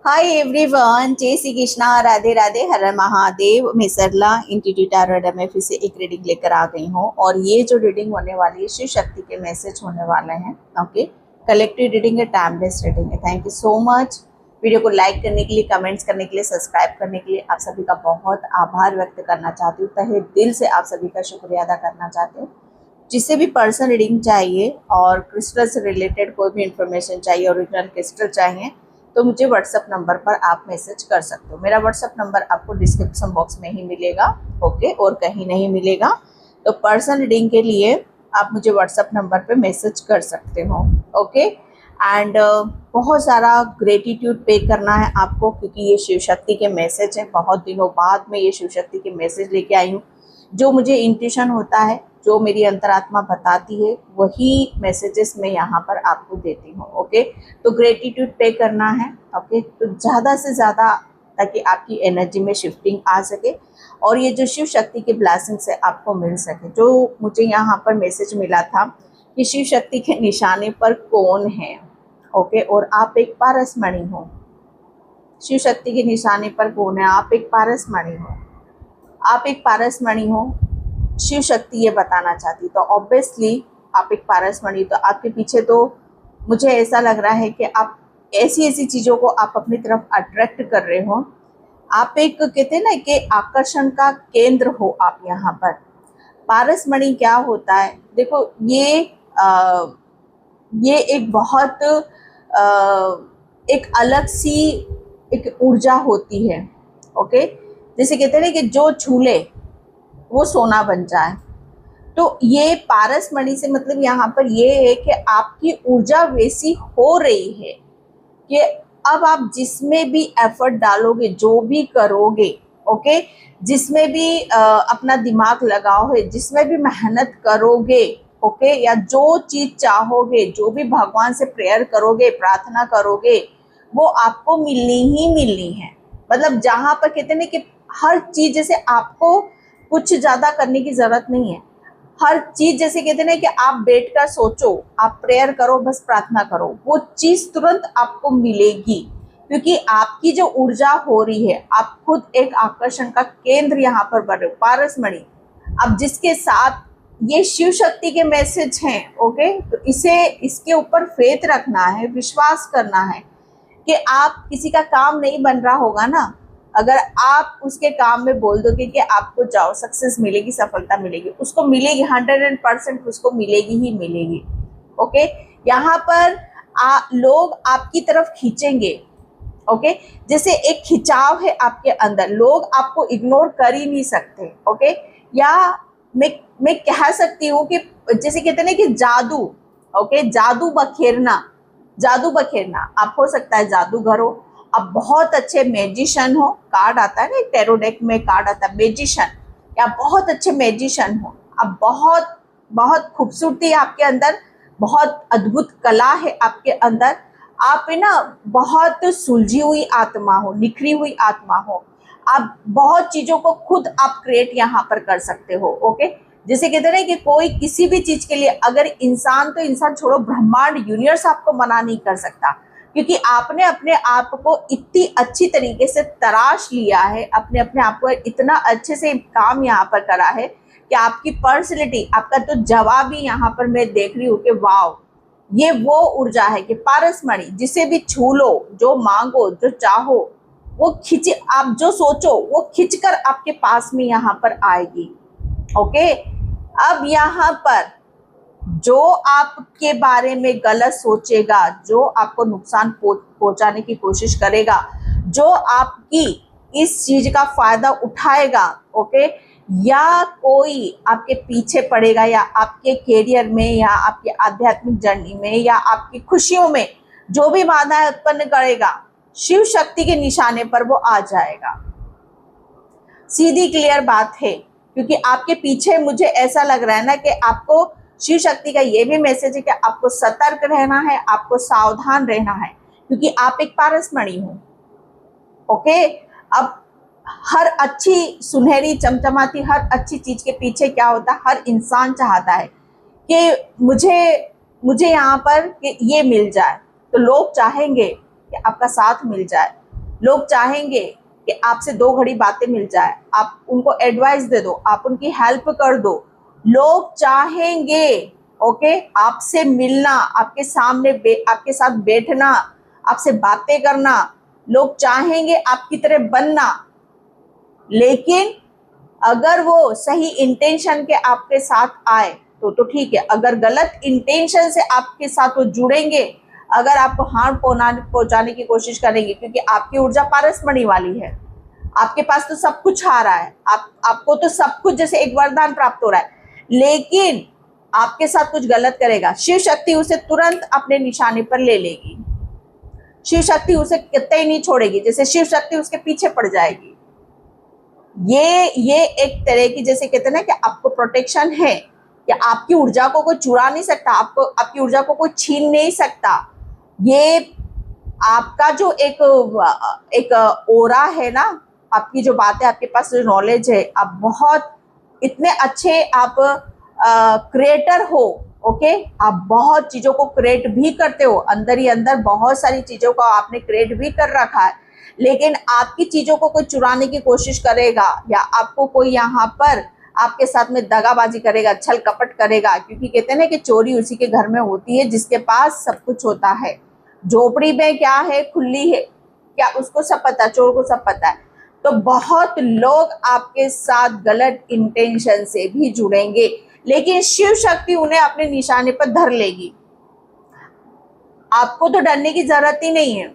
Hi everyone, जय श्री कृष्णा, राधे राधे, हर हर महादेव। मैं सरला institute टारोट में फिर से एक रीडिंग लेकर आ गई हूँ और ये जो रीडिंग होने वाली है शिव शक्ति के मैसेज होने वाले हैं। ओके, कलेक्टिव रीडिंग है, टाइम बेस्ड रीडिंग है। Thank you so much. Video को लाइक करने के लिए, कमेंट्स करने के लिए, सब्सक्राइब करने के लिए आप सभी का बहुत आभार व्यक्त करना चाहती हूँ। तहे दिल से आप सभी का शुक्रिया अदा करना चाहती हूँ। जिससे भी पर्सनल रीडिंग चाहिए और क्रिस्टल से रिलेटेड कोई भी इंफॉर्मेशन चाहिए, ओरिजिनल क्रिस्टल चाहिए, तो मुझे व्हाट्सएप नंबर पर आप मैसेज कर सकते हो। मेरा व्हाट्सएप नंबर आपको डिस्क्रिप्शन बॉक्स में ही मिलेगा, ओके, और कहीं नहीं मिलेगा। तो पर्सनल रीडिंग के लिए आप मुझे व्हाट्सएप नंबर पे मैसेज कर सकते हो, ओके। एंड बहुत सारा ग्रेटिट्यूड पे करना है आपको, क्योंकि ये शिव शक्ति के मैसेज है। बहुत दिनों बाद में ये शिव शक्ति के मैसेज लेके आई हूँ। जो मुझे इंट्यूशन होता है, जो मेरी अंतरात्मा बताती है, वही मैसेजेस मैं यहाँ पर आपको देती हूँ, ओके। तो ग्रेटिट्यूड पे करना है, ओके, तो ज़्यादा से ज़्यादा, ताकि आपकी एनर्जी में शिफ्टिंग आ सके और ये जो शिव शक्ति के ब्लेसिंग से आपको मिल सके। जो मुझे यहाँ पर मैसेज मिला था कि शिव शक्ति के निशाने पर कौन है, ओके, और आप एक पारसमणि हो। शिव शक्ति के निशाने पर कौन है? आप एक पारसमणि हो। आप एक पारसमणि हो, शिव शक्ति ये बताना चाहती। तो ऑब्वियसली आप एक पारसमणि, तो आपके पीछे तो मुझे ऐसा लग रहा है कि आप ऐसी ऐसी चीज़ों को आप अपनी तरफ अट्रैक्ट कर रहे हो। आप एक, कहते हैं ना, कि आकर्षण का केंद्र हो आप यहाँ पर। पारसमणि क्या होता है? देखो, ये एक बहुत एक अलग सी एक ऊर्जा होती है, ओके। जैसे कहते हैं ना कि जो छू ले वो सोना बन जाए। तो ये पारसमणि से मतलब यहाँ पर ये है कि आपकी ऊर्जा वैसी हो रही है कि अब आप जिसमें भी एफर्ट डालोगे, जो भी करोगे, ओके, जिसमें भी अपना दिमाग लगाओगे, जिसमें भी मेहनत करोगे, ओके, या जो चीज चाहोगे, जो भी भगवान से प्रेयर करोगे, प्रार्थना करोगे, वो आपको मिलनी ही मिलनी है। मतलब जहाँ पर कहते हैं कि हर चीज, जैसे आपको कुछ ज्यादा करने की जरूरत नहीं है। हर चीज, जैसे कहते हैं कि आप बैठकर सोचो, आप प्रेयर करो, बस प्रार्थना करो, वो चीज तुरंत आपको मिलेगी, क्योंकि आपकी जो ऊर्जा हो रही है, आप खुद एक आकर्षण का केंद्र यहाँ पर बन रहे हो, पारसमणि। अब जिसके साथ ये शिव शक्ति के मैसेज हैं, ओके, तो इसके ऊपर फेथ रखना है, विश्वास करना है कि आप किसी का काम नहीं बन रहा होगा ना, अगर आप उसके काम में बोल दोगे कि आपको जाओ, सक्सेस मिलेगी, सफलता मिलेगी, उसको मिलेगी, 100% उसको मिलेगी ही मिलेगी, ओके। यहाँ पर लोग आपकी तरफ खींचेंगे, ओके। जैसे एक खिंचाव है आपके अंदर, लोग आपको इग्नोर कर ही नहीं सकते, ओके। या मैं कह सकती हूँ कि जैसे कहते हैं ना कि जादू, ओके, जादू बखेरना। आप हो सकता है जादूगर हो, आप बहुत अच्छे मैजिशियन हो, कार्ड आता है ना टैरो डेक में, कार्ड आता है मैजिशियन, या बहुत अच्छे मैजिशियन हो आप, बहुत बहुत खूबसूरती है आपके अंदर, बहुत अद्भुत कला है आपके अंदर, आप है ना बहुत सुलझी हुई आत्मा हो, निखरी हुई आत्मा हो, आप बहुत चीजों को खुद आप क्रिएट यहाँ पर कर सकते हो, ओके। जैसे कहते हैं कि कोई किसी भी चीज के लिए, अगर इंसान, तो इंसान छोड़ो, ब्रह्मांड यूनिवर्स आपको मना नहीं कर सकता, क्योंकि आपने अपने आप को इतनी अच्छी तरीके से तराश लिया है, अपने आप को इतना अच्छे से काम यहाँ पर करा है कि आपकी पर्सनैलिटी, आपका तो जवाब ही यहाँ पर मैं देख रही हूँ कि वाव, ये वो ऊर्जा है कि पारसमणि, जिसे भी छू लो, जो मांगो, जो चाहो, वो खिंचे, आप जो सोचो वो खिंचकर आपके पास में यहाँ पर आएगी, ओके। अब यहाँ पर जो आपके बारे में गलत सोचेगा, जो आपको नुकसान पहुंचाने की कोशिश करेगा, जो आपकी इस चीज का फायदा उठाएगा, ओके, या कोई आपके पीछे पड़ेगा, या आपके करियर में, या आपके आध्यात्मिक जर्नी में, या आपकी खुशियों में जो भी बाधाएं उत्पन्न करेगा, शिव शक्ति के निशाने पर वो आ जाएगा। सीधी क्लियर बात है, क्योंकि आपके पीछे मुझे ऐसा लग रहा है ना कि आपको शिव शक्ति का ये भी मैसेज है कि आपको सतर्क रहना है, आपको सावधान रहना है, क्योंकि आप एक पारसमणि हो, ओके। अब हर अच्छी, सुनहरी, चमचमाती हर अच्छी चीज के पीछे क्या होता है? हर इंसान चाहता है कि मुझे यहाँ पर कि ये मिल जाए, तो लोग चाहेंगे कि आपका साथ मिल जाए, लोग चाहेंगे कि आपसे 2 घड़ी बातें मिल जाए, आप उनको एडवाइस दे दो, आप उनकी हेल्प कर दो। लोग चाहेंगे ओके आपसे मिलना, आपके सामने आपके साथ बैठना, आपसे बातें करना। लोग चाहेंगे आपकी तरह बनना। लेकिन अगर वो सही इंटेंशन के आपके साथ आए तो ठीक है। अगर गलत इंटेंशन से आपके साथ वो जुड़ेंगे, अगर आपको हार्म पहुंचाने की कोशिश करेंगे, क्योंकि आपकी ऊर्जा पारसमणि वाली है, आपके पास तो सब कुछ आ रहा है, आपको तो सब कुछ जैसे एक वरदान प्राप्त हो रहा है, लेकिन आपके साथ कुछ गलत करेगा, शिव शक्ति उसे तुरंत अपने निशाने पर ले लेगी। शिव शक्ति उसे कतई नहीं छोड़ेगी, जैसे शिव शक्ति उसके पीछे पड़ जाएगी। ये एक तरह की, जैसे कहते हैं ना कि आपको प्रोटेक्शन है, कि आपकी ऊर्जा को कोई चुरा नहीं सकता, आपको आपकी ऊर्जा को कोई छीन नहीं सकता। ये आपका जो एक ओरा है ना, आपकी जो बात है, आपके पास जो नॉलेज है, आप बहुत इतने अच्छे आप क्रिएटर हो। ओके आप बहुत चीजों को क्रिएट भी करते हो, अंदर ही अंदर बहुत सारी चीजों को आपने क्रिएट भी कर रखा है। लेकिन आपकी चीजों को कोई चुराने की कोशिश करेगा, या आपको कोई यहाँ पर आपके साथ में दगाबाजी करेगा, छल कपट करेगा, क्योंकि कहते हैं ना कि चोरी उसी के घर में होती है जिसके पास सब कुछ होता है। झोपड़ी में क्या है, खुली है क्या, उसको सब पता, चोर को सब पता है। तो बहुत लोग आपके साथ गलत इंटेंशन से भी जुड़ेंगे, लेकिन शिव शक्ति उन्हें अपने निशाने पर धर लेगी। आपको तो डरने की जरूरत ही नहीं है।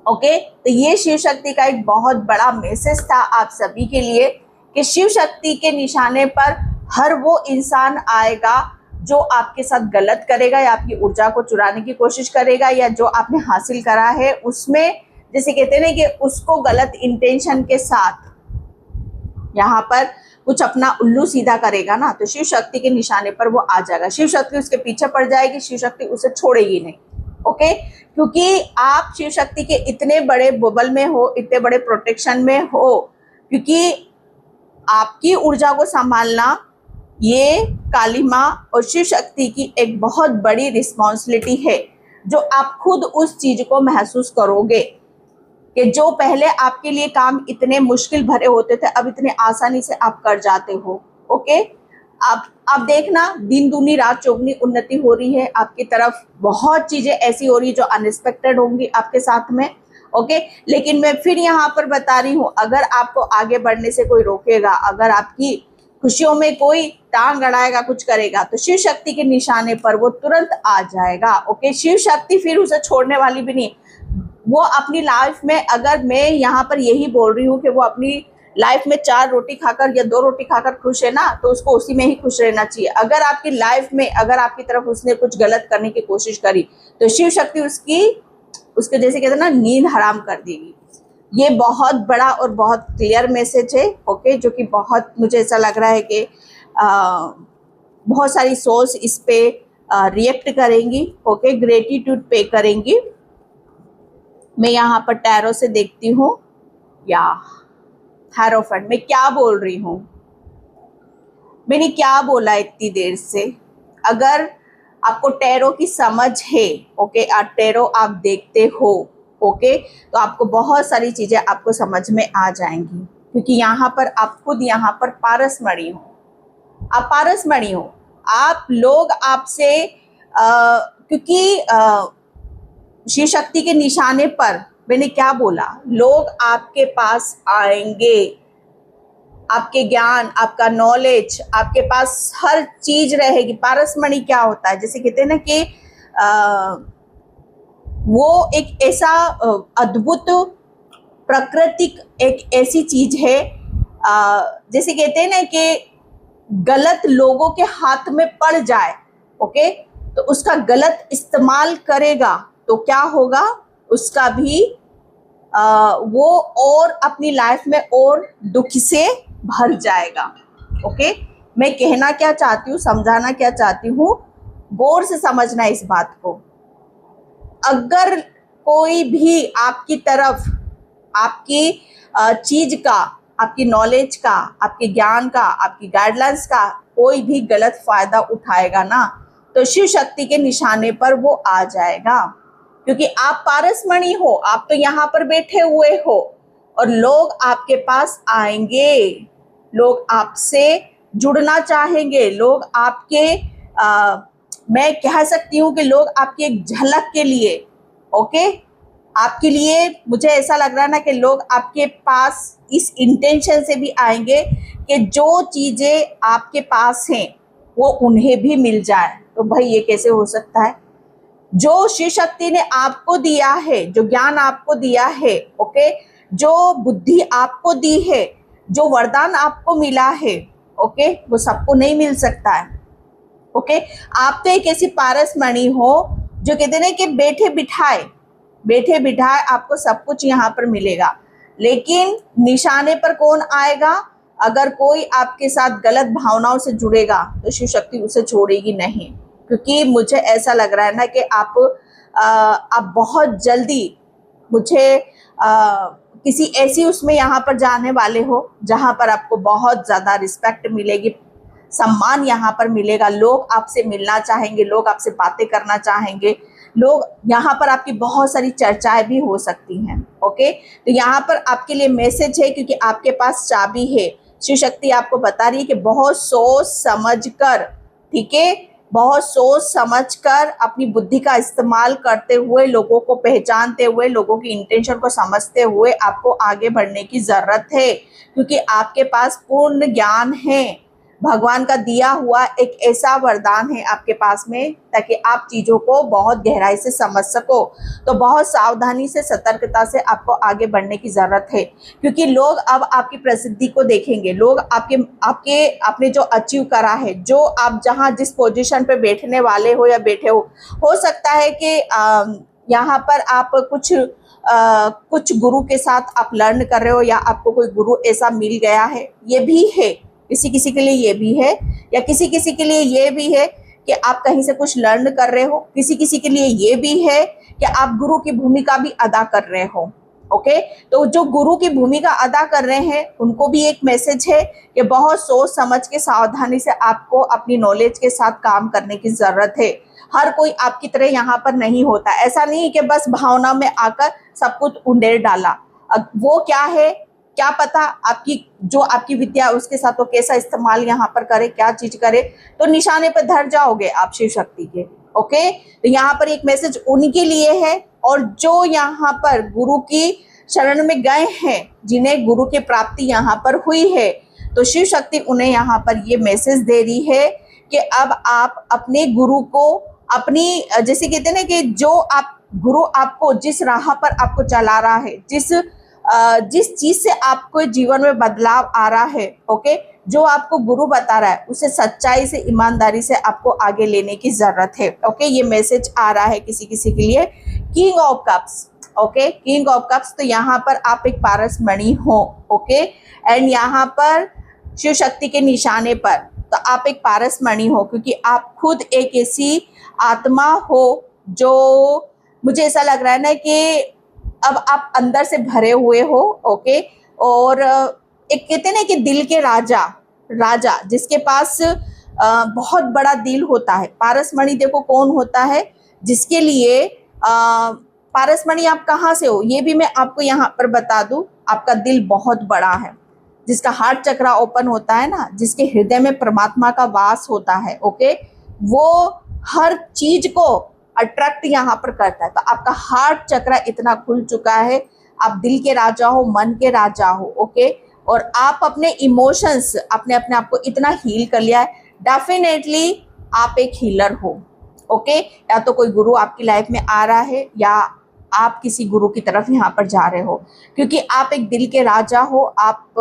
ओके तो ये शिव शक्ति का एक बहुत बड़ा मैसेज था आप सभी के लिए, कि शिव शक्ति के निशाने पर हर वो इंसान आएगा जो आपके साथ गलत करेगा, या आपकी ऊर्जा को चुराने की कोशिश करेगा, या जो आपने हासिल करा है उसमें, जैसे कहते हैं ना कि उसको गलत इंटेंशन के साथ यहाँ पर कुछ अपना उल्लू सीधा करेगा ना, तो शिव शक्ति के निशाने पर वो आ जाएगा। शिव शक्ति उसके पीछे पड़ जाएगी, शिव शक्ति उसे छोड़ेगी नहीं। ओके क्योंकि आप शिव शक्ति के इतने बड़े बबल में हो, इतने बड़े प्रोटेक्शन में हो, क्योंकि आपकी ऊर्जा को संभालना ये काली माँ और शिव शक्ति की एक बहुत बड़ी रिस्पॉन्सिबिलिटी है, जो आप खुद उस चीज को महसूस करोगे कि जो पहले आपके लिए काम इतने मुश्किल भरे होते थे, अब इतने आसानी से आप कर जाते हो। ओके आप देखना, दिन दूनी रात चौगनी उन्नति हो रही है आपकी तरफ, बहुत चीजें ऐसी हो रही है जो अनएक्सपेक्टेड होंगी आपके साथ में। ओके लेकिन मैं फिर यहाँ पर बता रही हूँ, अगर आपको आगे बढ़ने से कोई रोकेगा, अगर आपकी खुशियों में कोई टांग अड़ाएगा, कुछ करेगा, तो शिव शक्ति के निशाने पर वो तुरंत आ जाएगा। ओके शिव शक्ति फिर उसे छोड़ने वाली भी नहीं। वो अपनी लाइफ में, अगर मैं यहाँ पर यही बोल रही हूँ कि वो अपनी लाइफ में 4 रोटी खाकर या 2 रोटी खाकर खुश है ना, तो उसको उसी में ही खुश रहना चाहिए। अगर आपकी लाइफ में, अगर आपकी तरफ उसने कुछ गलत करने की कोशिश करी, तो शिव शक्ति उसके जैसे कहते हैं ना, नींद हराम कर देगी। ये बहुत बड़ा और बहुत क्लियर मैसेज है। ओके जो कि बहुत मुझे ऐसा लग रहा है कि बहुत सारी सोल्स इस पे रिएक्ट करेंगी। ओके ग्रेटिट्यूड पे करेंगी। मैं यहाँ पर टैरो से देखती हूँ, या हेरोफेंट, मैं क्या बोल रही हूँ, मैंने क्या बोला इतनी देर से। अगर आपको टैरो की समझ है, ओके टैरो आप देखते हो, ओके तो आपको बहुत सारी चीजें आपको समझ में आ जाएंगी, क्योंकि यहाँ पर आप खुद यहाँ पर पारसमणि हो, आप पारसमणि हो। आप लोग आपसे क्योंकि शिव शक्ति के निशाने पर मैंने क्या बोला, लोग आपके पास आएंगे, आपके ज्ञान, आपका नॉलेज, आपके पास हर चीज रहेगी। पारसमणि क्या होता है, जैसे कहते हैं ना कि वो एक ऐसा अद्भुत प्राकृतिक एक ऐसी चीज है, जैसे कहते हैं ना कि गलत लोगों के हाथ में पड़ जाए, ओके तो उसका गलत इस्तेमाल करेगा तो क्या होगा, उसका भी वो और अपनी लाइफ में और दुख से भर जाएगा। ओके मैं कहना क्या चाहती हूँ, समझाना क्या चाहती हूँ, गौर से समझना इस बात को। अगर कोई भी आपकी तरफ आपकी चीज का, आपकी नॉलेज का, आपके ज्ञान का, आपकी गाइडलाइंस का कोई भी गलत फायदा उठाएगा ना, तो शिव शक्ति के निशाने पर वो आ जाएगा। क्योंकि आप पारसमणि हो, आप तो यहाँ पर बैठे हुए हो और लोग आपके पास आएंगे, लोग आपसे जुड़ना चाहेंगे, लोग आपके मैं कह सकती हूँ कि लोग आपकी एक झलक के लिए, ओके, आपके लिए मुझे ऐसा लग रहा है ना कि लोग आपके पास इस इंटेंशन से भी आएंगे कि जो चीजें आपके पास हैं वो उन्हें भी मिल जाए। तो भाई ये कैसे हो सकता है? जो शिव शक्ति ने आपको दिया है, जो ज्ञान आपको दिया है, ओके, जो बुद्धि आपको दी है, जो वरदान आपको मिला है, ओके, वो सबको नहीं मिल सकता है। ओके, आप तो एक ऐसी पारसमणि हो जो कहते हैं कि बैठे बिठाए आपको सब कुछ यहाँ पर मिलेगा, लेकिन निशाने पर कौन आएगा? अगर कोई आपके साथ गलत भावनाओं से जुड़ेगा तो शिव शक्ति उसे छोड़ेगी नहीं, क्योंकि मुझे ऐसा लग रहा है ना कि आप बहुत जल्दी मुझे किसी ऐसी उसमें यहाँ पर जाने वाले हो जहाँ पर आपको बहुत ज़्यादा रिस्पेक्ट मिलेगी, सम्मान यहाँ पर मिलेगा, लोग आपसे मिलना चाहेंगे, लोग आपसे बातें करना चाहेंगे, लोग यहाँ पर आपकी बहुत सारी चर्चाएं भी हो सकती हैं। ओके, तो यहाँ पर आपके लिए मैसेज है, क्योंकि आपके पास चाबी है। शिव शक्ति आपको बता रही है कि बहुत सोच समझ कर, ठीक है, बहुत सोच समझ कर अपनी बुद्धि का इस्तेमाल करते हुए, लोगों को पहचानते हुए, लोगों की इंटेंशन को समझते हुए आपको आगे बढ़ने की जरूरत है, क्योंकि आपके पास पूर्ण ज्ञान है, भगवान का दिया हुआ एक ऐसा वरदान है आपके पास में, ताकि आप चीज़ों को बहुत गहराई से समझ सको। तो बहुत सावधानी से, सतर्कता से आपको आगे बढ़ने की ज़रूरत है, क्योंकि लोग अब आपकी प्रसिद्धि को देखेंगे, लोग आपने जो अचीव करा है, जो आप जहाँ जिस पोजीशन पे बैठने वाले हो या बैठे हो सकता है कि यहाँ पर आप कुछ गुरु के साथ आप लर्न कर रहे हो, या आपको कोई गुरु ऐसा मिल गया है, ये भी है, किसी किसी के लिए ये भी है, या किसी किसी के लिए ये भी है कि आप कहीं से कुछ लर्न कर रहे हो, किसी किसी के लिए ये भी है कि आप गुरु की भूमिका भी अदा कर रहे हो। ओके, तो जो गुरु की भूमिका अदा कर रहे हैं उनको भी एक मैसेज है कि बहुत सोच समझ के, सावधानी से आपको अपनी नॉलेज के साथ काम करने की जरूरत है। हर कोई आपकी तरह यहाँ पर नहीं होता, ऐसा नहीं कि बस भावना में आकर सब कुछ उंडेल डाला। अब वो क्या है, क्या पता आपकी विद्या उसके साथ वो कैसा इस्तेमाल यहाँ पर करे, क्या चीज करे, तो निशाने पर धर जाओगे आप शिव शक्ति के। ओके, तो यहाँ पर एक मैसेज उनके लिए है, और जो यहाँ पर गुरु की शरण में गए हैं, जिन्हें गुरु की प्राप्ति यहाँ पर हुई है, तो शिव शक्ति उन्हें यहाँ पर ये मैसेज दे रही है कि अब आप अपने गुरु को अपनी, जैसे कहते हैं ना कि जो आप गुरु आपको जिस राह पर आपको चला रहा है, जिस चीज से आपको जीवन में बदलाव आ रहा है, ओके, जो आपको गुरु बता रहा है उसे सच्चाई से, ईमानदारी से आपको आगे लेने की जरूरत है। ओके, ये मैसेज आ रहा है किसी किसी के लिए। King of cups, okay, king of cups, तो यहाँ पर आप एक पारसमणि हो, ओके, एंड यहाँ पर शिव शक्ति के निशाने पर तो आप एक पारसमणि हो, क्योंकि आप खुद एक ऐसी आत्मा हो जो, मुझे ऐसा लग रहा है ना कि अब आप अंदर से भरे हुए हो। ओके, और एक कहते हैं ना कि दिल के राजा जिसके पास बहुत बड़ा दिल होता है। पारसमणि देखो कौन होता है, जिसके लिए पारसमणि आप कहाँ से हो ये भी मैं आपको यहाँ पर बता दूं। आपका दिल बहुत बड़ा है, जिसका हार्ट चक्रा ओपन होता है ना, जिसके हृदय में परमात्मा का वास होता है। ओके, वो हर चीज को अट्रैक्ट यहाँ पर करता है। तो आपका हार्ट चक्रा इतना खुल चुका है, आप दिल के राजा हो, मन के राजा हो। ओके, और आप अपने इमोशंस, अपने आप को इतना हील कर लिया है, डेफिनेटली आप एक हीलर हो। ओके, या तो कोई गुरु आपकी लाइफ में आ रहा है, या आप किसी गुरु की तरफ यहाँ पर जा रहे हो, क्योंकि आप एक दिल के राजा हो। आप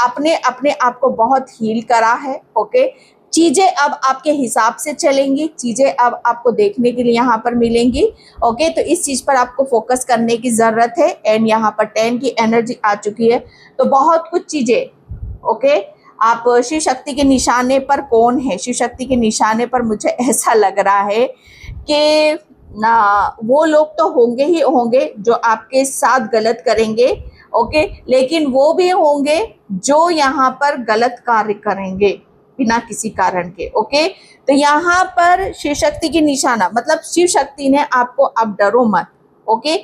अपने आप को बहुत हील करा है। ओके, चीजें अब आपके हिसाब से चलेंगी, चीजें अब आपको देखने के लिए यहाँ पर मिलेंगी। ओके, तो इस चीज पर आपको फोकस करने की जरूरत है। एंड यहाँ पर 10 की एनर्जी आ चुकी है, तो बहुत कुछ चीजें। ओके, आप शिव शक्ति के निशाने पर कौन है? शिव शक्ति के निशाने पर मुझे ऐसा लग रहा है कि ना, वो लोग तो होंगे ही होंगे जो आपके साथ गलत करेंगे। ओके, लेकिन वो भी होंगे जो यहाँ पर गलत कार्य करेंगे बिना किसी कारण के। ओके, तो यहाँ पर शिव शक्ति की निशाना मतलब शिव शक्ति ने आपको, अब डरो मत, ओके।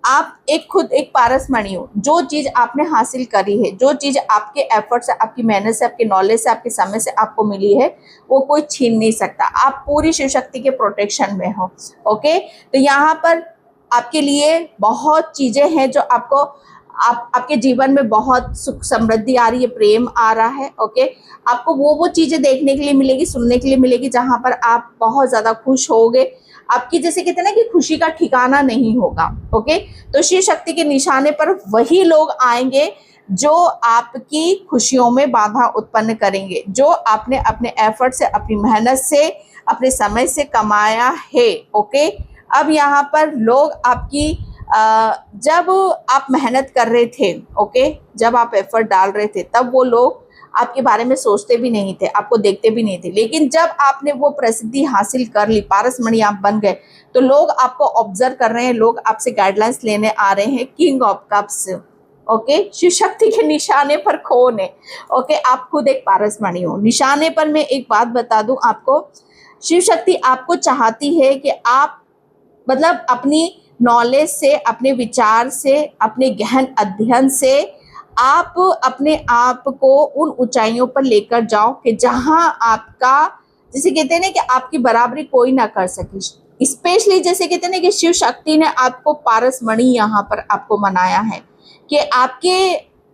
आप एक खुद एक पारसमणि हो। जो चीज आपने हासिल करी है, जो चीज आपके एफर्ट से, आपकी मेहनत से, आपकी नॉलेज से, आपके समय से आपको मिली है, वो कोई छीन नहीं सकता। आप पूरी शिव शक्ति के प्रोटेक्शन में हो। ओके, तो यहाँ पर आपके लिए बहुत चीजें हैं जो आपके जीवन में बहुत सुख समृद्धि आ रही है, प्रेम आ रहा है। ओके, आपको वो चीजें देखने के लिए मिलेगी, सुनने के लिए मिलेगी, जहां पर आप बहुत ज्यादा खुश होगे। आपकी जैसे कहते हैं ना कि खुशी का ठिकाना नहीं होगा। ओके, तो शिव शक्ति के निशाने पर वही लोग आएंगे जो आपकी खुशियों में बाधा उत्पन्न करेंगे, जो आपने अपने एफर्ट से, अपनी मेहनत से, अपने समय से कमाया है। ओके, अब यहाँ पर लोग आपकी जब आप मेहनत कर रहे थे, ओके, जब आप एफर्ट डाल रहे थे, तब वो लोग आपके बारे में सोचते भी नहीं थे, आपको देखते भी नहीं थे। लेकिन जब आपने वो प्रसिद्धि हासिल कर ली, पारसमणि आप बन गए, तो लोग आपको ऑब्जर्व कर रहे हैं, लोग आपसे गाइडलाइंस लेने आ रहे हैं। King of cups, okay, Shiv Shakti के निशाने पर कौन है? ओके, आप खुद एक पारसमणि हो। निशाने पर मैं एक बात बता दूं आपको, शिव शक्ति आपको चाहती है कि आप मतलब अपनी नॉलेज से, अपने विचार से, अपने गहन अध्ययन से आप अपने आप को उन ऊंचाइयों पर लेकर जाओ कि जहां आपका, जैसे कहते हैं ना कि आपकी बराबरी कोई ना कर सके। स्पेशली जैसे कहते हैं ना कि शिव शक्ति ने आपको पारसमणि यहाँ पर आपको मनाया है कि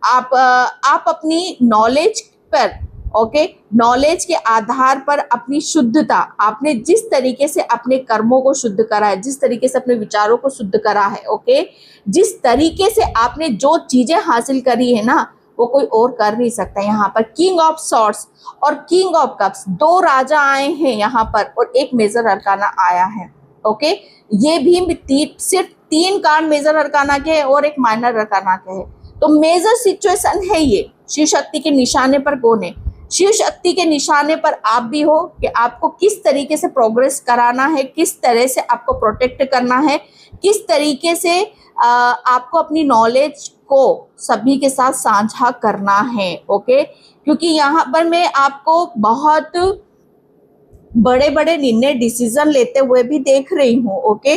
आप अपनी नॉलेज पर, ओके, नॉलेज के आधार पर अपनी शुद्धता, आपने जिस तरीके से अपने कर्मों को शुद्ध करा है, जिस तरीके से अपने विचारों को शुद्ध करा है, ओके, जिस तरीके से आपने जो चीजें हासिल करी है ना, वो कोई और कर नहीं सकता। यहाँ पर किंग ऑफ सॉर्ड्स और किंग ऑफ कप्स, दो राजा आए हैं यहाँ पर और एक मेजर अरकाना आया है। ओके, ये भी सिर्फ 3 कार्ड मेजर अरकाना के है और एक माइनर अरकाना के है। तो मेजर सिचुएशन है ये। शिव शक्ति के निशाने पर कौन है? शिव शक्ति के निशाने पर आप भी हो कि आपको किस तरीके से प्रोग्रेस कराना है, किस तरह से आपको प्रोटेक्ट करना है, किस तरीके से आपको अपनी नॉलेज को सभी के साथ साझा करना है। ओके, क्योंकि यहाँ पर मैं आपको बहुत बड़े बड़े निर्णय, डिसीजन लेते हुए भी देख रही हूँ। ओके,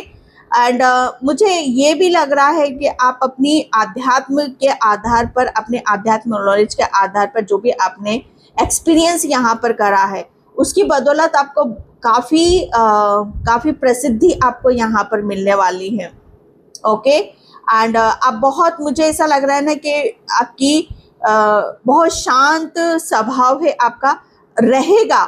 एंड मुझे ये भी लग रहा है कि आप अपनी आध्यात्म के आधार पर, अपने आध्यात्म नॉलेज के आधार पर जो भी आपने एक्सपीरियंस यहाँ पर करा है, उसकी बदौलत आपको काफ़ी प्रसिद्धि आपको यहाँ पर मिलने वाली है। ओके, एंड आप बहुत, मुझे ऐसा लग रहा है ना कि आपकी बहुत शांत स्वभाव है आपका रहेगा।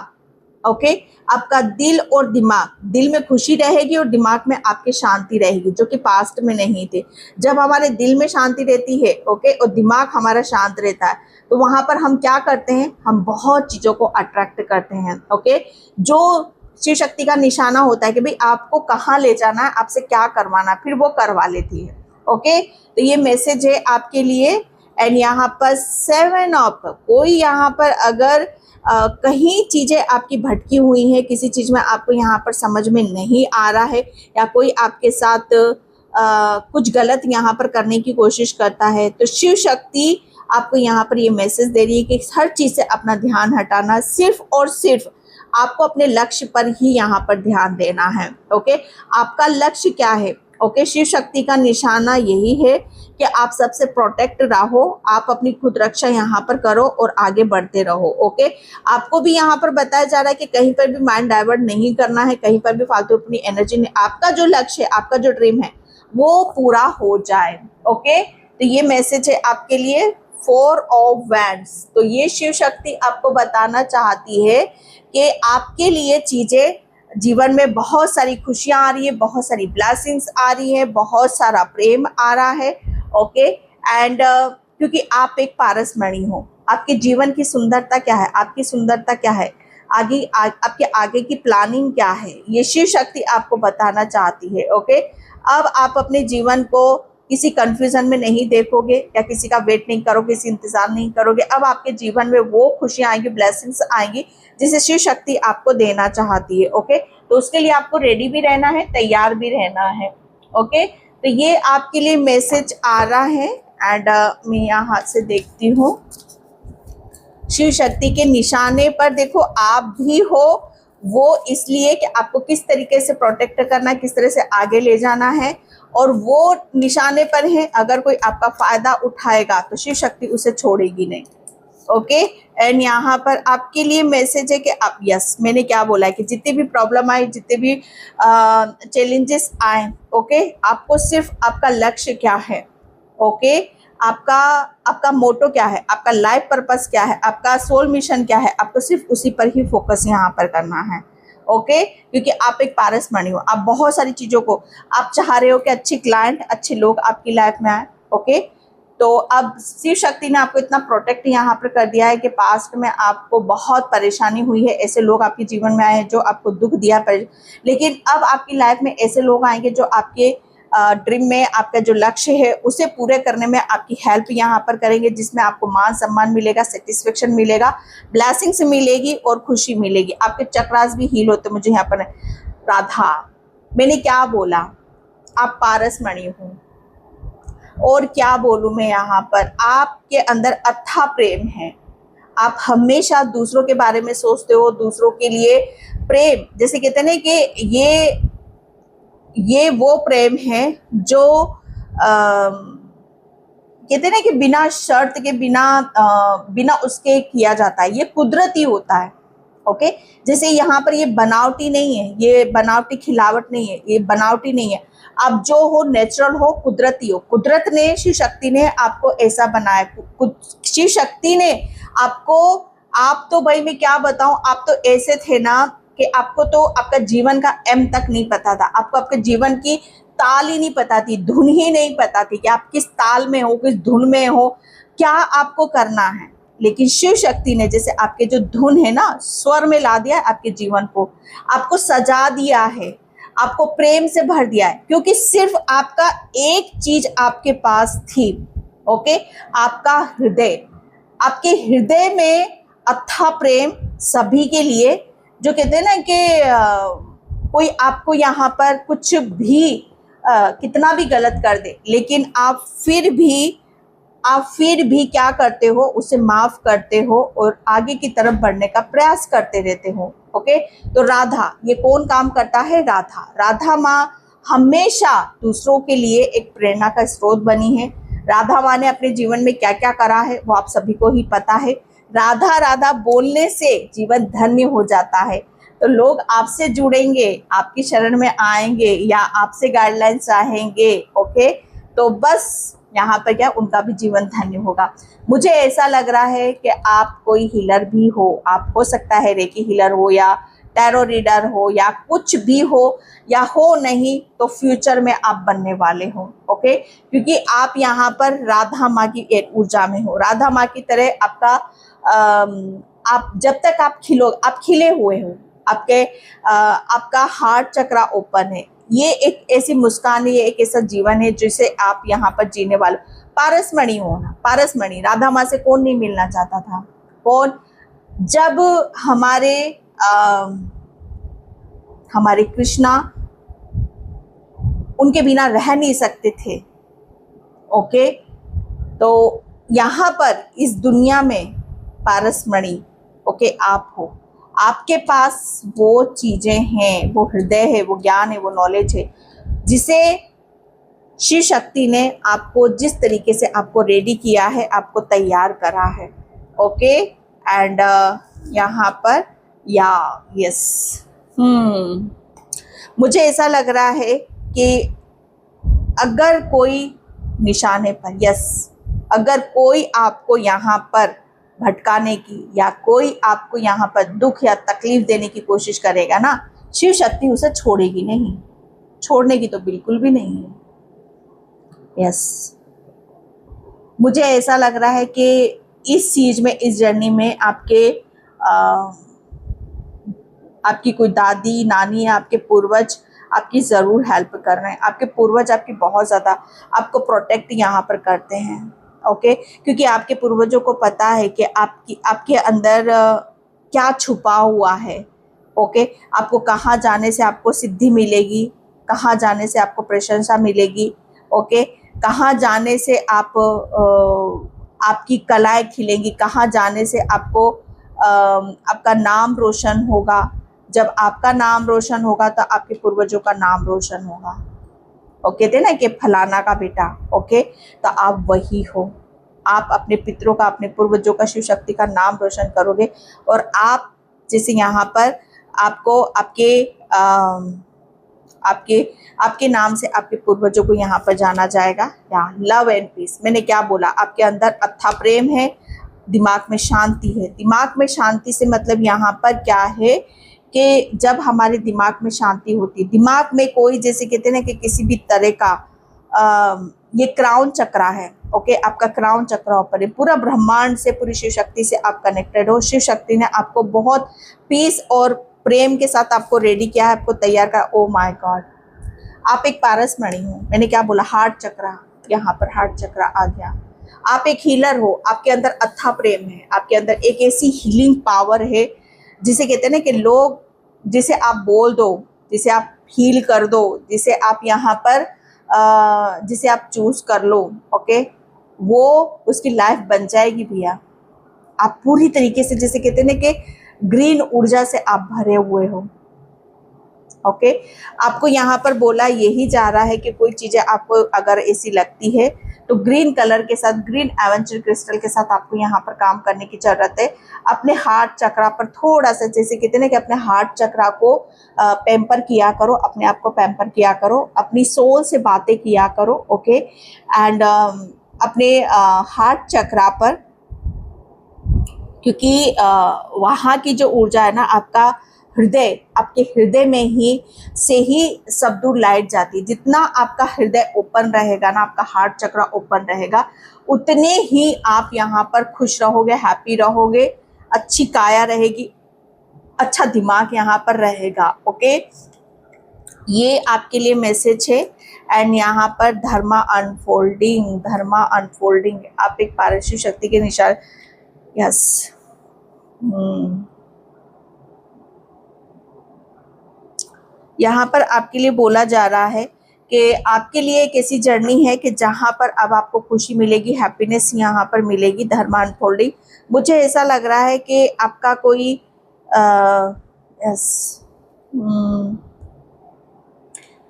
ओके, आपका दिल और दिमाग, दिल में खुशी रहेगी और दिमाग में आपकी शांति रहेगी, जो कि पास्ट में नहीं थे। जब हमारे दिल में शांति रहती है, ओके, और दिमाग हमारा शांत रहता है, तो वहाँ पर हम क्या करते हैं, हम बहुत चीज़ों को अट्रैक्ट करते हैं। ओके, जो शिव शक्ति का निशाना होता है कि भाई आपको कहाँ ले जाना है, आपसे क्या करवाना, फिर वो करवा लेती है। ओके, तो ये मैसेज है आपके लिए। एंड यहाँ पर 7 ऑफ कप, कोई यहाँ पर अगर कहीं चीज़ें आपकी भटकी हुई हैं, किसी चीज़ में आपको यहाँ पर समझ में नहीं आ रहा है, या कोई आपके साथ कुछ गलत यहाँ पर करने की कोशिश करता है, तो शिव शक्ति आपको यहाँ पर ये मैसेज दे रही है कि हर चीज़ से अपना ध्यान हटाना, सिर्फ और सिर्फ आपको अपने लक्ष्य पर ही यहाँ पर ध्यान देना है। ओके, आपका लक्ष्य क्या है? ओके, शिव शक्ति का निशाना यही है कि आप सबसे प्रोटेक्ट रहो, आप अपनी खुद रक्षा यहाँ पर करो और आगे बढ़ते रहो। ओके, आपको भी यहाँ पर बताया जा रहा है कि कहीं पर भी माइंड डाइवर्ट नहीं करना है, कहीं पर भी फालतू अपनी एनर्जी नहीं, आपका जो लक्ष्य है, आपका जो ड्रीम है, वो पूरा हो जाए। ओके, तो ये मैसेज है आपके लिए 4 ऑफ वैंड्स। तो ये शिव शक्ति आपको बताना चाहती है कि आपके लिए चीजें, जीवन में बहुत सारी खुशियां आ रही है, बहुत सारी ब्लेसिंग्स आ रही है, बहुत सारा प्रेम आ रहा है। ओके, एंड क्योंकि आप एक पारसमणि हो, आपके जीवन की सुंदरता क्या है, आपकी सुंदरता क्या है, आपके आगे की प्लानिंग क्या है, ये शिव शक्ति आपको बताना चाहती है। ओके, अब आप अपने जीवन को किसी कंफ्यूजन में नहीं देखोगे, या किसी का वेट नहीं करोगे, किसी इंतजार नहीं करोगे। अब आपके जीवन में वो खुशियां आएंगी, ब्लेसिंग्स आएंगी जिसे शिव शक्ति आपको देना चाहती है। ओके, तो उसके लिए आपको रेडी भी रहना है, तैयार भी रहना है। ओके, तो ये आपके लिए मैसेज आ रहा है। एंड मैं यहाँ से देखती हूँ शिव शक्ति के निशाने पर, देखो आप भी हो वो इसलिए कि आपको किस तरीके से प्रोटेक्ट करना है, किस तरह से आगे ले जाना है, और वो निशाने पर है। अगर कोई आपका फायदा उठाएगा तो शिव शक्ति उसे छोड़ेगी नहीं। ओके, एंड यहाँ पर आपके लिए मैसेज है कि आप, यस, मैंने क्या बोला है कि जितनी भी प्रॉब्लम आए, जितने भी चैलेंजेस आए, ओके, आपको सिर्फ आपका लक्ष्य क्या है, ओके, आपका आपका मोटो क्या है, आपका लाइफ पर्पस क्या है, आपका सोल मिशन क्या है, आपको सिर्फ उसी पर ही फोकस यहाँ पर करना है। ओके, क्योंकि आप एक पारसमणि हो, आप बहुत सारी चीज़ों को आप चाह रहे हो कि अच्छी क्लाइंट, अच्छे लोग आपकी लाइफ में आए। ओके, तो अब शिव शक्ति ने आपको इतना प्रोटेक्ट यहाँ पर कर दिया है कि पास्ट में आपको बहुत परेशानी हुई है, ऐसे लोग आपके जीवन में आए हैं जो आपको दुख दिया, लेकिन अब आपकी लाइफ में ऐसे लोग आएंगे जो आपके ड्रीम में, आपका जो लक्ष्य है उसे पूरे करने में आपकी हेल्प यहाँ पर करेंगे, जिसमें आपको मान सम्मान मिलेगा, सेटिस्फेक्शन मिलेगा, ब्लेसिंग्स मिलेगी और खुशी मिलेगी। आपके चक्रास भी हील होते। मुझे यहाँ पर राधा, मैंने क्या बोला, आप पारसमणि हो, और क्या बोलूं मैं यहाँ पर, आपके अंदर अथाह प्रेम है। आप हमेशा दूसरों के बारे में सोचते हो, दूसरों के लिए प्रेम, जैसे कहते हैं ना कि ये वो प्रेम है जो कहते हैं ना कि बिना शर्त के, बिना उसके किया जाता है, ये कुदरती होता है। ओके, जैसे यहाँ पर ये बनावटी नहीं है, ये बनावटी खिलावट नहीं है, ये बनावटी नहीं है। आप जो हो नेचुरल हो, कुदरती हो। कुदरत ने, शिव शक्ति ने आपको ऐसा बनाया। शिव शक्ति ने आपको, आप तो भाई मैं क्या बताऊं, आप तो ऐसे थे ना कि आपको तो आपका जीवन का एम तक नहीं पता था, आपको आपके जीवन की ताल ही नहीं पता थी, धुन ही नहीं पता थी कि आप किस ताल में हो, किस धुन में हो, क्या आपको करना है। लेकिन शिव शक्ति ने जैसे आपके जो धुन है ना, स्वर में ला दिया है आपके जीवन को, आपको सजा दिया है, आपको प्रेम से भर दिया है, क्योंकि सिर्फ आपका एक चीज आपके पास थी। ओके, आपका हृदय, आपके हृदय में अथाह प्रेम सभी के लिए। जो कहते हैं ना कि कोई आपको यहाँ पर कुछ भी कितना भी गलत कर दे, लेकिन आप फिर भी क्या करते हो, उसे माफ करते हो और आगे की तरफ बढ़ने का प्रयास करते रहते हो। ओके, तो राधा, ये कौन काम करता है, राधा माँ हमेशा दूसरों के लिए एक प्रेरणा का स्रोत बनी है। राधा माँ ने अपने जीवन में क्या क्या करा है वो आप सभी को ही पता है। राधा राधा बोलने से जीवन धन्य हो जाता है। तो लोग आपसे जुड़ेंगे, आपकी शरण में आएंगे या आपसे गाइडलाइन चाहेंगे। ओके, तो बस यहाँ पर क्या, उनका भी जीवन धन्य होगा। मुझे ऐसा लग रहा है कि आप कोई हीलर भी हो, आप हो सकता है रेकी हीलर हो या टैरो रीडर हो या कुछ भी हो, या हो नहीं तो फ्यूचर में आप बनने वाले हो। ओके, क्योंकि आप यहाँ पर राधा माँ की एक ऊर्जा में हो, राधा माँ की तरह आपका आप जब तक आप खिले हुए हो, आपका हार्ट चक्रा ओपन है। ये एक ऐसी मुस्कान है, ये एक ऐसा जीवन है जिसे आप यहाँ पर जीने वाले। पारसमणि होना, पारसमणि, राधा माँ से कौन नहीं मिलना चाहता था, कौन। जब हमारे कृष्णा उनके बिना रह नहीं सकते थे। ओके, तो यहाँ पर इस दुनिया में पारसमणि, ओके, आप हो। आपके पास वो चीजें हैं, वो हृदय है, वो ज्ञान है, वो नॉलेज है, जिसे शिव शक्ति ने आपको जिस तरीके से आपको रेडी किया है, आपको तैयार करा है। ओके, एंड यहाँ पर यस, मुझे ऐसा लग रहा है कि अगर कोई निशाने पर, यस, अगर कोई आपको यहाँ पर भटकाने की या कोई आपको यहाँ पर दुख या तकलीफ देने की कोशिश करेगा ना, शिव शक्ति उसे छोड़ेगी नहीं, छोड़ने की तो बिल्कुल भी नहीं है। यस, मुझे ऐसा लग रहा है कि इस चीज में, इस जर्नी में आपकी कोई दादी, नानी, आपके पूर्वज आपकी ज़रूर हेल्प कर रहे हैं। आपके पूर्वज आपकी बहुत ज़्यादा आपको प्रोटेक्ट यहाँ पर करते हैं। ओके, क्योंकि आपके पूर्वजों को पता है कि आपके अंदर क्या छुपा हुआ है। ओके, आपको कहाँ जाने से आपको सिद्धि मिलेगी, कहाँ जाने से आपको प्रशंसा मिलेगी। ओके, कहाँ जाने से आपकी कलाएं खिलेंगी, कहाँ जाने से आपको आपका नाम रोशन होगा। जब आपका नाम रोशन होगा तो आपके पूर्वजों का नाम रोशन होगा। ओके, कहते ना कि फलाना का बेटा, ओके, तो आप वही हो। आप अपने पितरों का, अपने पूर्वजों का, शिव शक्ति का नाम रोशन करोगे। और आप जैसे यहाँ पर आपको आपके आपके नाम से आपके पूर्वजों को यहाँ पर जाना जाएगा। या लव एंड पीस, मैंने क्या बोला, आपके अंदर अथाह प्रेम है, दिमाग में शांति है। दिमाग में शांति से मतलब यहाँ पर क्या है कि जब हमारे दिमाग में शांति होती है, दिमाग में कोई, जैसे कहते हैं ना कि किसी भी तरह का ये क्राउन चक्रा है, ओके, आपका क्राउन चक्रा ऊपर है, पूरा ब्रह्मांड से, पूरी शिव शक्ति से आप कनेक्टेड हो। शिव शक्ति ने आपको बहुत पीस और प्रेम के साथ आपको रेडी किया है, आपको तैयार करा। ओ माय गॉड, आप एक पारस मणि हो। मैंने क्या बोला, हार्ट चक्रा, यहाँ पर हार्ट चक्रा आ गया। आप एक हीलर हो, आपके अंदर अथाह प्रेम है, आपके अंदर एक ऐसी हीलिंग पावर है जिसे कहते हैं ना कि लोग, जिसे आप बोल दो, जिसे आप हील कर दो, जिसे आप यहाँ पर जिसे आप चूज कर लो, ओके, वो उसकी लाइफ बन जाएगी भैया। आप पूरी तरीके से, जैसे कहते हैं ना कि ग्रीन ऊर्जा से आप भरे हुए हो। ओके, आपको यहाँ पर बोला यही जा रहा है कि कोई चीजें आपको अगर ऐसी लगती है तो ग्रीन कलर के साथ, ग्रीन एवेंचर क्रिस्टल के साथ आपको यहाँ पर काम करने की जरूरत है। अपने हार्ट चक्रा पर थोड़ा सा, जैसे कहते हैं ना कि अपने हार्ट चक्रा को पैम्पर किया करो, अपने आप को पैम्पर किया करो, अपनी सोल से बातें किया करो। ओके, एंड अपने हार्ट चक्रा पर, क्योंकि वहाँ की जो ऊर्जा है ना, आपका हृदय, आपके हृदय में ही सब दूर लाइट जाती है। जितना आपका हृदय ओपन रहेगा ना, आपका हार्ट चक्रा ओपन रहेगा, उतने ही आप यहाँ पर खुश रहोगे, हैप्पी रहोगे, अच्छी काया रहेगी, अच्छा दिमाग यहाँ पर रहेगा। ओके, ये आपके लिए मैसेज है। एंड यहाँ पर धर्मा अनफोल्डिंग, धर्मा अनफोल्डिंग, आप एक पारसिक शक्ति के निशान, यस, यहाँ पर आपके लिए बोला जा रहा है कि आपके लिए एक ऐसी जर्नी है कि जहाँ पर अब आपको खुशी मिलेगी, हैप्पीनेस यहाँ पर मिलेगी। धर्मा अनफोल्डिंग, मुझे ऐसा लग रहा है कि आपका कोई यस,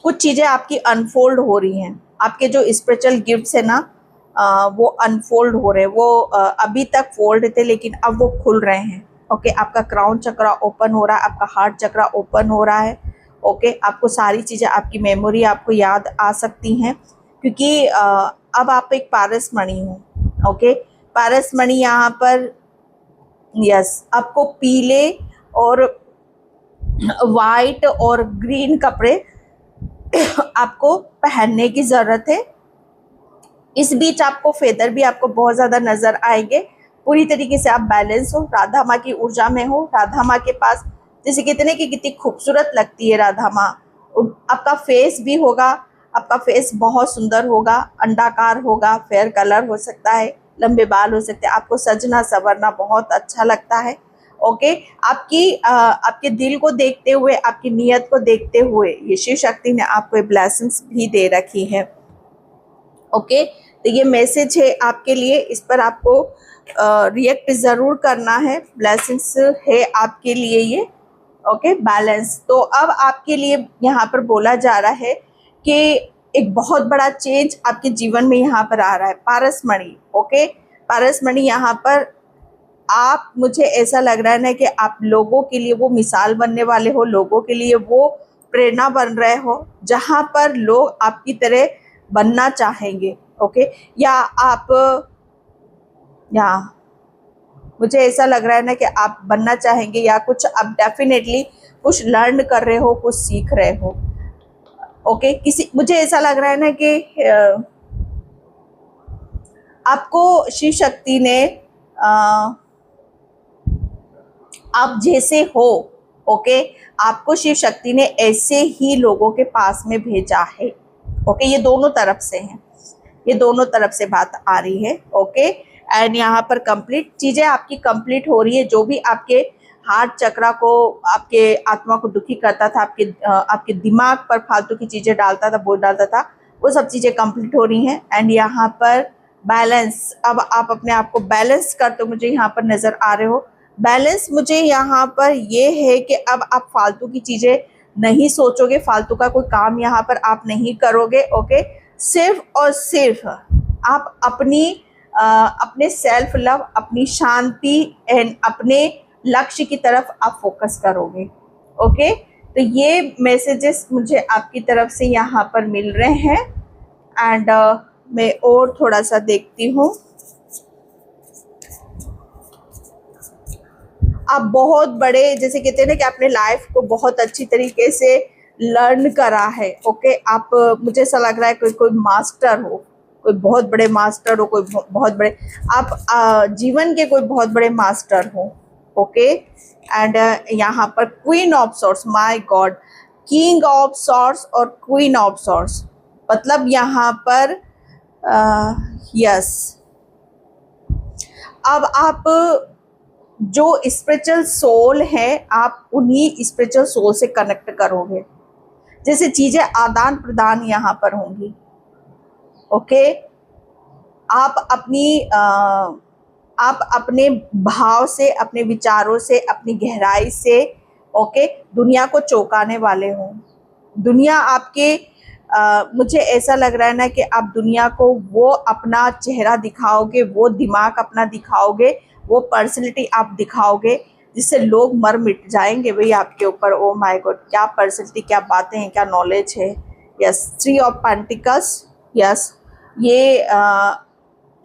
कुछ चीज़ें आपकी अनफोल्ड हो रही हैं। आपके जो स्पिरिचुअल गिफ्ट्स है ना, वो अनफोल्ड हो रहे हैं। वो अभी तक फोल्ड थे लेकिन अब वो खुल रहे हैं। ओके, आपका क्राउन चक्रा ओपन हो रहा है, आपका हार्ट चक्रा ओपन हो रहा है। ओके, आपको सारी चीज़ें, आपकी मेमोरी आपको याद आ सकती हैं, क्योंकि अब आप एक पारस मणि हो। ओके, पारस मणि यहाँ पर, यस, आपको पीले और वाइट और ग्रीन कपड़े आपको पहनने की ज़रूरत है। इस बीच आपको फेदर भी आपको बहुत ज़्यादा नज़र आएंगे। पूरी तरीके से आप बैलेंस हो, राधा माँ की ऊर्जा में हो। राधा माँ के पास, जैसे कहते हैं कि कितनी खूबसूरत लगती है राधा माँ। आपका फेस भी होगा, आपका फेस बहुत सुंदर होगा, अंडाकार होगा, फेयर कलर हो सकता है, लंबे बाल हो सकते हैं, आपको सजना संवरना बहुत अच्छा लगता है। ओके, आपके दिल को देखते हुए, आपकी नीयत को देखते हुए ये शिव शक्ति ने आपको ब्लेसिंग्स भी दे रखी है। ओके, तो ये मैसेज है आपके लिए, इस पर आपको रिएक्ट ज़रूर करना है। ब्लेसिंग्स है आपके लिए ये। Okay, balance. तो अब आपके लिए यहाँ पर बोला जा रहा है कि एक बहुत बड़ा चेंज आपके जीवन में यहाँ पर आ रहा है। पारस मणि, ओके, पारस मणि यहाँ पर आप, मुझे ऐसा लग रहा है ना कि आप लोगों के लिए वो मिसाल बनने वाले हो, लोगों के लिए वो प्रेरणा बन रहे हो, जहाँ पर लोग आपकी तरह बनना चाहेंगे। ओके, या मुझे ऐसा लग रहा है ना कि आप बनना चाहेंगे, या कुछ आप डेफिनेटली कुछ लर्न कर रहे हो, कुछ सीख रहे हो। ओके, मुझे ऐसा लग रहा है ना कि आपको शिव शक्ति ने आप जैसे हो, ओके, आपको शिव शक्ति ने ऐसे ही लोगों के पास में भेजा है। ओके, ये दोनों तरफ से है, ये दोनों तरफ से बात आ रही है। ओके, एंड यहाँ पर कंप्लीट चीज़ें आपकी कंप्लीट हो रही है। जो भी आपके हार्ट चक्रा को, आपके आत्मा को दुखी करता था, आपके दिमाग पर फालतू की चीज़ें डालता था, बोझ डालता था, वो सब चीज़ें कंप्लीट हो रही हैं। एंड यहाँ पर बैलेंस, अब आप अपने आप को बैलेंस करते हो, मुझे यहाँ पर नज़र आ रहे हो। बैलेंस मुझे यहाँ पर ये है कि अब आप फालतू की चीज़ें नहीं सोचोगे, फालतू का कोई काम यहाँ पर आप नहीं करोगे। ओके, सिर्फ और सिर्फ आप अपने सेल्फ लव, अपनी शांति एंड अपने लक्ष्य की तरफ आप फोकस करोगे। ओके, तो ये मैसेजेस मुझे आपकी तरफ से यहाँ पर मिल रहे हैं। एंड मैं और थोड़ा सा देखती हूँ। आप बहुत बड़े, जैसे कहते हैं ना कि आपने लाइफ को बहुत अच्छी तरीके से लर्न करा है। ओके, आप, मुझे ऐसा लग रहा है कोई मास्टर हो, कोई बहुत बड़े मास्टर हो, कोई बहुत बड़े, आप जीवन के कोई बहुत बड़े मास्टर हो। ओके, एंड यहाँ पर queen of swords, my God, king of swords और क्वीन ऑफ सॉर्ड्स, मतलब यहाँ पर यस, अब आप जो स्पिरिचुअल सोल है, आप उन्हीं स्पिरिचुअल सोल से कनेक्ट करोगे, जैसे चीजें आदान प्रदान यहाँ पर होंगी। ओके, आप अपने भाव से, अपने विचारों से, अपनी गहराई से, ओके, दुनिया को चौंकाने वाले हो। दुनिया आपके मुझे ऐसा लग रहा है ना कि आप दुनिया को वो अपना चेहरा दिखाओगे, वो दिमाग अपना दिखाओगे, वो पर्सनैलिटी आप दिखाओगे जिससे लोग मर मिट जाएंगे भाई आपके ऊपर। ओ माय गॉड, क्या पर्सनैलिटी, क्या बातें हैं, क्या नॉलेज है। यस, 3 ऑफ पेंटिकल्स, यस, ये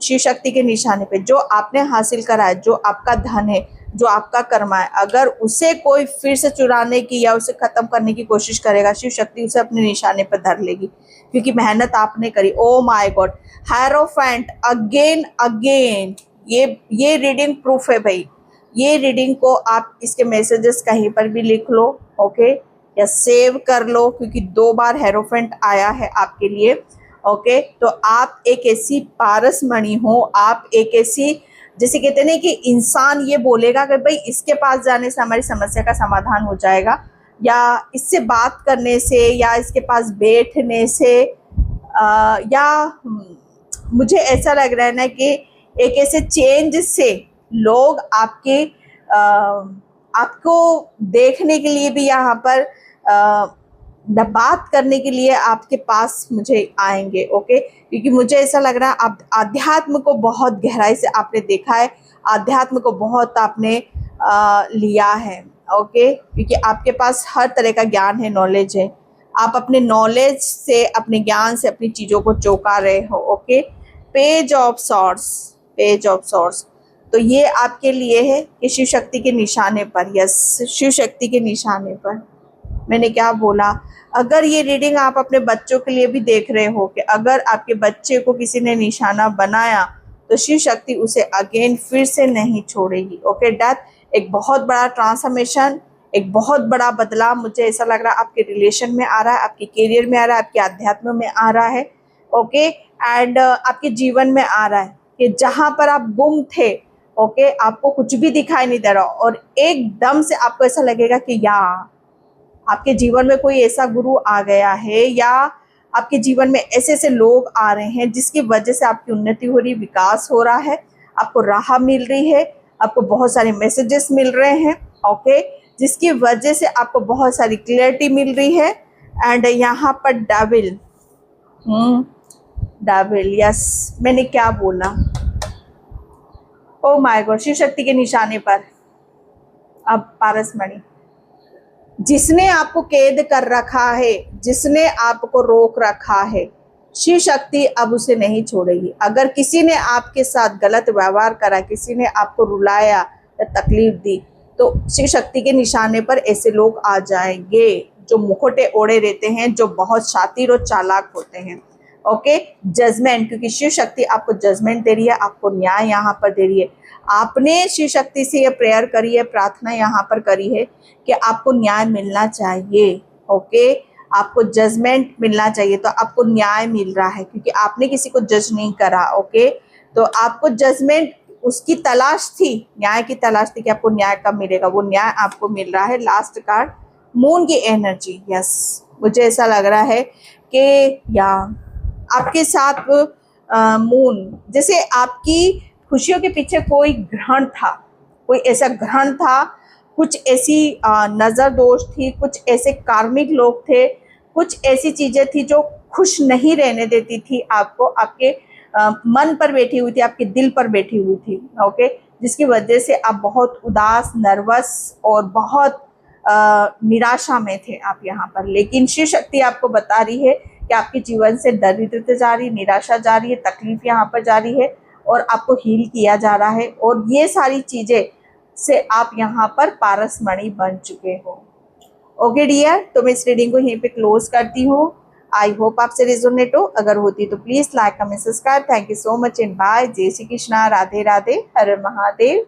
शिव शक्ति के निशाने पे जो आपने हासिल करा है, जो आपका धन है, जो आपका कर्मा है, अगर उसे कोई फिर से चुराने की या उसे खत्म करने की कोशिश करेगा, शिव शक्ति उसे अपने निशाने पर धर लेगी, क्योंकि मेहनत आपने करी। Oh my God, hierophant, again again, ये रीडिंग प्रूफ है भाई। ये रीडिंग को आप, इसके मैसेजेस कहीं पर भी लिख लो, ओके, या सेव कर लो, क्योंकि 2 बार हेरोफेंट आया है आपके लिए। ओके, तो आप एक ऐसी पारस मणि हो, आप एक ऐसी, जैसे कहते हैं कि इंसान ये बोलेगा कि भाई इसके पास जाने से हमारी समस्या का समाधान हो जाएगा, या इससे बात करने से, या इसके पास बैठने से, या मुझे ऐसा लग रहा है ना कि एक ऐसे चेंज से लोग आपको देखने के लिए भी यहाँ पर बात करने के लिए आपके पास मुझे आएंगे। ओके, क्योंकि मुझे ऐसा लग रहा है आप आध्यात्म को बहुत गहराई से आपने देखा है, आध्यात्म को बहुत आपने लिया है। ओके, क्योंकि आपके पास हर तरह का ज्ञान है, नॉलेज है, आप अपने नॉलेज से, अपने ज्ञान से अपनी चीज़ों को चौंका रहे हो। Okay, page of swords, page of swords, तो ये आपके लिए है कि शिव शक्ति के निशाने पर, यस, शिव शक्ति के निशाने पर। मैंने क्या बोला, अगर ये रीडिंग आप अपने बच्चों के लिए भी देख रहे हो कि अगर आपके बच्चे को किसी ने निशाना बनाया तो शिव शक्ति उसे अगेन फिर से नहीं छोड़ेगी। ओके, डेथ एक बहुत बड़ा ट्रांसफॉर्मेशन, एक बहुत बड़ा बदलाव मुझे ऐसा लग रहा है आपके रिलेशन में आ रहा है, आपके करियर में आ रहा है, आपके अध्यात्म में आ रहा है। ओके, एंड आपके जीवन में आ रहा है कि जहाँ पर आप गुम थे, ओके, आपको कुछ भी दिखाई नहीं दे रहा, और एकदम से आपको ऐसा लगेगा कि या आपके जीवन में कोई ऐसा गुरु आ गया है, या आपके जीवन में ऐसे ऐसे लोग आ रहे हैं जिसकी वजह से आपकी उन्नति हो रही, विकास हो रहा है, आपको राह मिल रही है, आपको बहुत सारे मैसेजेस मिल रहे हैं। ओके, जिसकी वजह से आपको बहुत सारी क्लैरिटी मिल रही है। एंड यहाँ पर डेविल, डेविल, यस, मैंने क्या बोला, oh my God, Shiv Shakti के निशाने पर अब पारसमणि, जिसने आपको कैद कर रखा है, जिसने आपको रोक रखा है, शिव शक्ति अब उसे नहीं छोड़ेगी। अगर किसी ने आपके साथ गलत व्यवहार करा, किसी ने आपको रुलाया या तकलीफ दी, तो शिव शक्ति के निशाने पर ऐसे लोग आ जाएंगे जो मुखौटे ओढ़े रहते हैं, जो बहुत शातिर और चालाक होते हैं। ओके, जजमेंट, क्योंकि शिव शक्ति आपको जजमेंट दे रही है, आपको न्याय यहाँ पर दे रही है। आपने शिव शक्ति से ये प्रेयर करी है, प्रार्थना यहाँ पर करी है कि आपको न्याय मिलना चाहिए। ओके, आपको जजमेंट मिलना चाहिए, तो आपको न्याय मिल रहा है, क्योंकि आपने किसी को जज नहीं करा। ओके, तो आपको जजमेंट, उसकी तलाश थी, न्याय की तलाश थी कि आपको न्याय कब मिलेगा, वो न्याय आपको मिल रहा है। लास्ट कार्ड, मून की एनर्जी, यस, मुझे ऐसा लग रहा है कि या आपके साथ मून, जैसे आपकी खुशियों के पीछे कोई ग्रहण था, कोई ऐसा ग्रहण था, कुछ ऐसी नजर दोष थी, कुछ ऐसे कार्मिक लोग थे, कुछ ऐसी चीजें थी जो खुश नहीं रहने देती थी आपको, आपके मन पर बैठी हुई थी, आपके दिल पर बैठी हुई थी। ओके, जिसकी वजह से आप बहुत उदास, नर्वस और बहुत निराशा में थे आप यहाँ पर। लेकिन शिव शक्ति आपको बता रही है कि आपके जीवन से दरिद्रता जा रही, निराशा जा रही है, तकलीफ यहाँ पर जा रही है और आपको हील किया जा रहा है। और ये सारी चीजें से आप यहाँ पर पारसमणि बन चुके हो। ओके डियर, तो मैं इस रीडिंग को यहीं पे क्लोज करती हूँ। आई होप आपसे रेजोनेट हो। अगर होती तो please like, comment, subscribe. Thank you so much and bye. जय श्री कृष्णा, राधे राधे, हर हर महादेव।